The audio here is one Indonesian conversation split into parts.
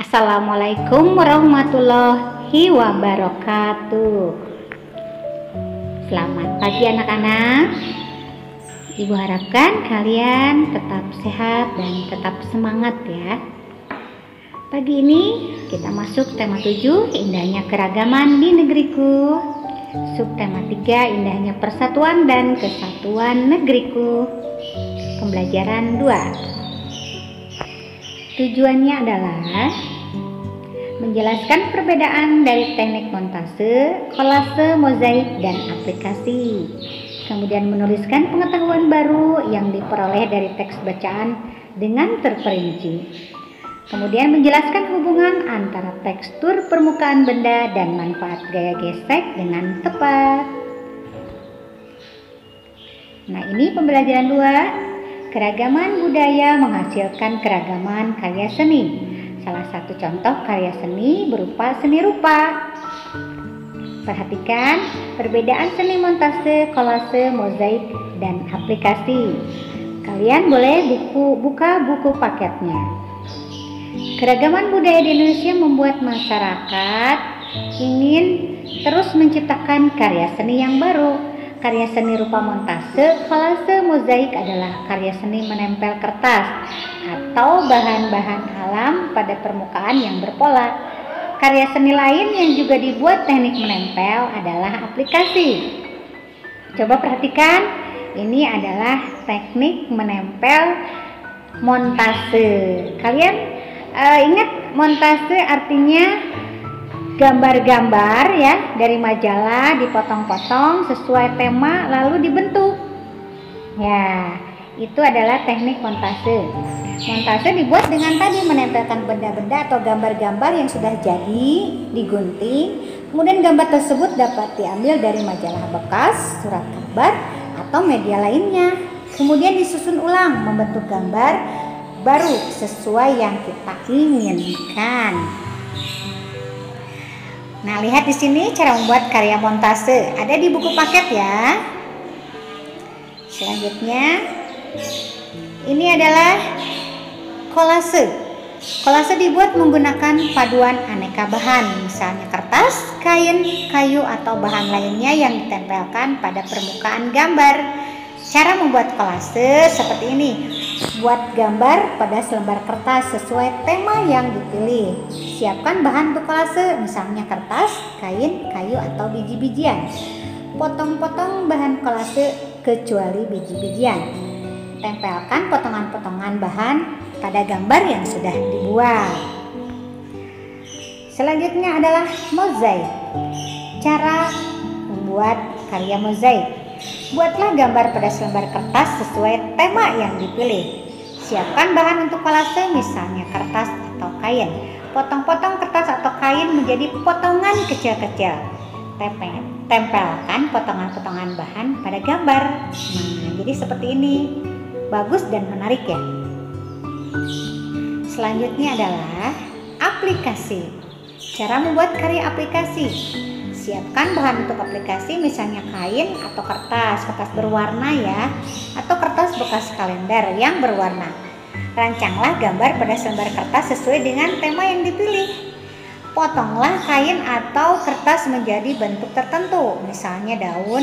Assalamualaikum warahmatullahi wabarakatuh. Selamat pagi anak-anak. Ibu harapkan kalian tetap sehat dan tetap semangat ya. Pagi ini kita masuk tema 7, indahnya keragaman di negeriku. Subtema 3, indahnya persatuan dan kesatuan negeriku. Pembelajaran 2. Tujuannya adalah menjelaskan perbedaan dari teknik montase, kolase, mozaik, dan aplikasi. Kemudian menuliskan pengetahuan baru yang diperoleh dari teks bacaan dengan terperinci. Kemudian menjelaskan hubungan antara tekstur permukaan benda dan manfaat gaya gesek dengan tepat. Nah, ini pembelajaran 2. Keragaman budaya menghasilkan keragaman karya seni. Salah satu contoh karya seni berupa seni rupa. Perhatikan perbedaan seni montase, kolase, mozaik, dan aplikasi. Kalian boleh buka buku paketnya. Keragaman budaya di Indonesia membuat masyarakat ingin terus menciptakan karya seni yang baru. Karya seni rupa montase, kolase, mozaik adalah karya seni menempel kertas atau bahan-bahan alam pada permukaan yang berpola. Karya seni lain yang juga dibuat teknik menempel adalah aplikasi. Coba perhatikan, ini adalah teknik menempel montase. Kalian ingat montase artinya gambar-gambar ya dari majalah dipotong-potong sesuai tema lalu dibentuk. Ya, itu adalah teknik montase. Montase dibuat dengan tadi menempelkan benda-benda atau gambar-gambar yang sudah jadi digunting. Kemudian gambar tersebut dapat diambil dari majalah bekas, surat kabar, atau media lainnya. Kemudian disusun ulang membentuk gambar baru sesuai yang kita inginkan. Nah, lihat di sini cara membuat karya montase. Ada di buku paket ya. Selanjutnya, ini adalah kolase. Kolase dibuat menggunakan paduan aneka bahan, misalnya kertas, kain, kayu, atau bahan lainnya yang ditempelkan pada permukaan gambar. Cara membuat kolase seperti ini. Buat gambar pada selembar kertas sesuai tema yang dipilih. Siapkan bahan untuk kolase, misalnya kertas, kain, kayu, atau biji-bijian. Potong-potong bahan kolase kecuali biji-bijian. Tempelkan potongan-potongan bahan pada gambar yang sudah dibuat. Selanjutnya adalah mozaik. Cara membuat karya mozaik. Buatlah gambar pada selembar kertas sesuai tema yang dipilih. Siapkan bahan untuk kolase, misalnya kertas atau kain. Potong-potong kertas atau kain menjadi potongan kecil-kecil. Tempelkan potongan-potongan bahan pada gambar. Nah, jadi seperti ini. Bagus dan menarik ya. Selanjutnya adalah aplikasi. Cara membuat karya aplikasi. Siapkan bahan untuk aplikasi, misalnya kain atau kertas berwarna ya, atau kertas bekas kalender yang berwarna. Rancanglah gambar pada selembar kertas sesuai dengan tema yang dipilih. Potonglah kain atau kertas menjadi bentuk tertentu, misalnya daun,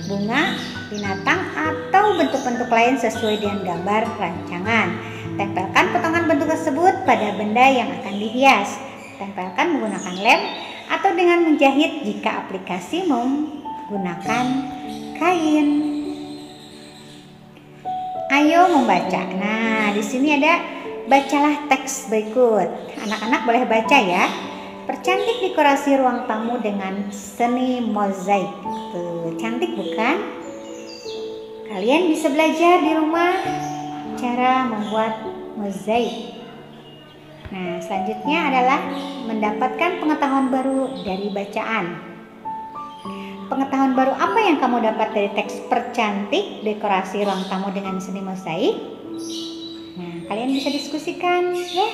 bunga, binatang, atau bentuk-bentuk lain sesuai dengan gambar rancangan. Tempelkan potongan bentuk tersebut pada benda yang akan dihias. Tempelkan menggunakan lem atau dengan menjahit jika aplikasi menggunakan kain. Ayo membaca. Nah, di sini ada bacalah teks berikut. Anak-anak boleh baca ya. Percantik dekorasi ruang tamu dengan seni mozaik. Tuh, cantik bukan? Kalian bisa belajar di rumah cara membuat mozaik. Nah, selanjutnya adalah mendapatkan pengetahuan baru dari bacaan. Pengetahuan baru apa yang kamu dapat dari teks percantik dekorasi ruang tamu dengan seni mozaik? Nah, kalian bisa diskusikan ya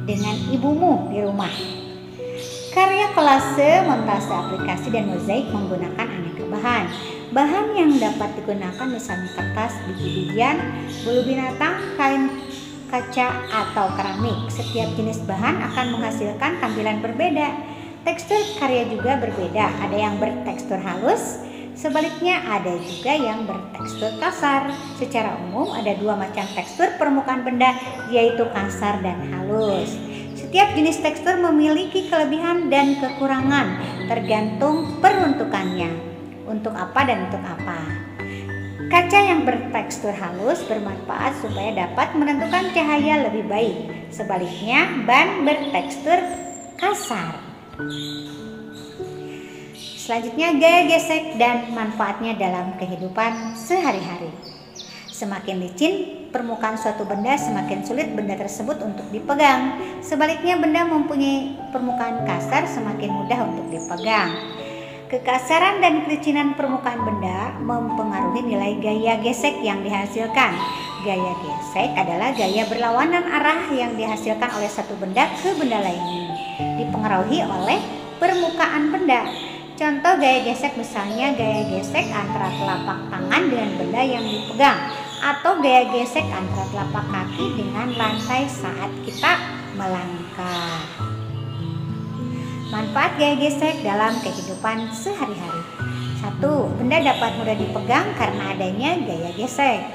dengan ibumu di rumah. Karya kolase, montase, aplikasi, dan mozaik menggunakan aneka bahan. Bahan yang dapat digunakan misalnya kertas, biji-bijian, bulu binatang, kain kaca, atau keramik. Setiap jenis bahan akan menghasilkan tampilan berbeda. Tekstur karya juga berbeda, ada yang bertekstur halus, sebaliknya ada juga yang bertekstur kasar. Secara umum ada dua macam tekstur permukaan benda, yaitu kasar dan halus. Setiap jenis tekstur memiliki kelebihan dan kekurangan tergantung peruntukannya, untuk apa dan untuk apa. Kaca yang bertekstur halus bermanfaat supaya dapat menentukan cahaya lebih baik. Sebaliknya, ban bertekstur kasar. Selanjutnya, gaya gesek dan manfaatnya dalam kehidupan sehari-hari. Semakin licin permukaan suatu benda, semakin sulit benda tersebut untuk dipegang. Sebaliknya, benda mempunyai permukaan kasar semakin mudah untuk dipegang. Kekasaran dan kelicinan permukaan benda mempengaruhi nilai gaya gesek yang dihasilkan. Gaya gesek adalah gaya berlawanan arah yang dihasilkan oleh satu benda ke benda lainnya, dipengaruhi oleh permukaan benda. Contoh gaya gesek misalnya gaya gesek antara telapak tangan dengan benda yang dipegang, atau gaya gesek antara telapak kaki dengan lantai saat kita melangkah. Manfaat gaya gesek dalam kehidupan sehari-hari. 1. Benda dapat mudah dipegang karena adanya gaya gesek.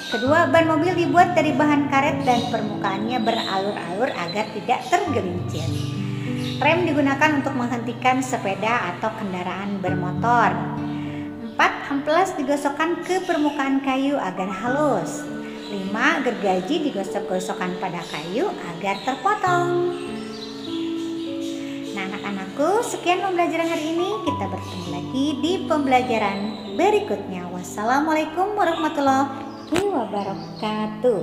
Kedua, ban mobil dibuat dari bahan karet dan permukaannya beralur-alur agar tidak tergelincir. Rem digunakan untuk menghentikan sepeda atau kendaraan bermotor. 4. Amplas digosokkan ke permukaan kayu agar halus. 5. Gergaji digosok-gosokkan pada kayu agar terpotong. Nah, anak-anakku, sekian pembelajaran hari ini. Kita bertemu lagi di pembelajaran berikutnya. Wassalamualaikum warahmatullahi wabarakatuh.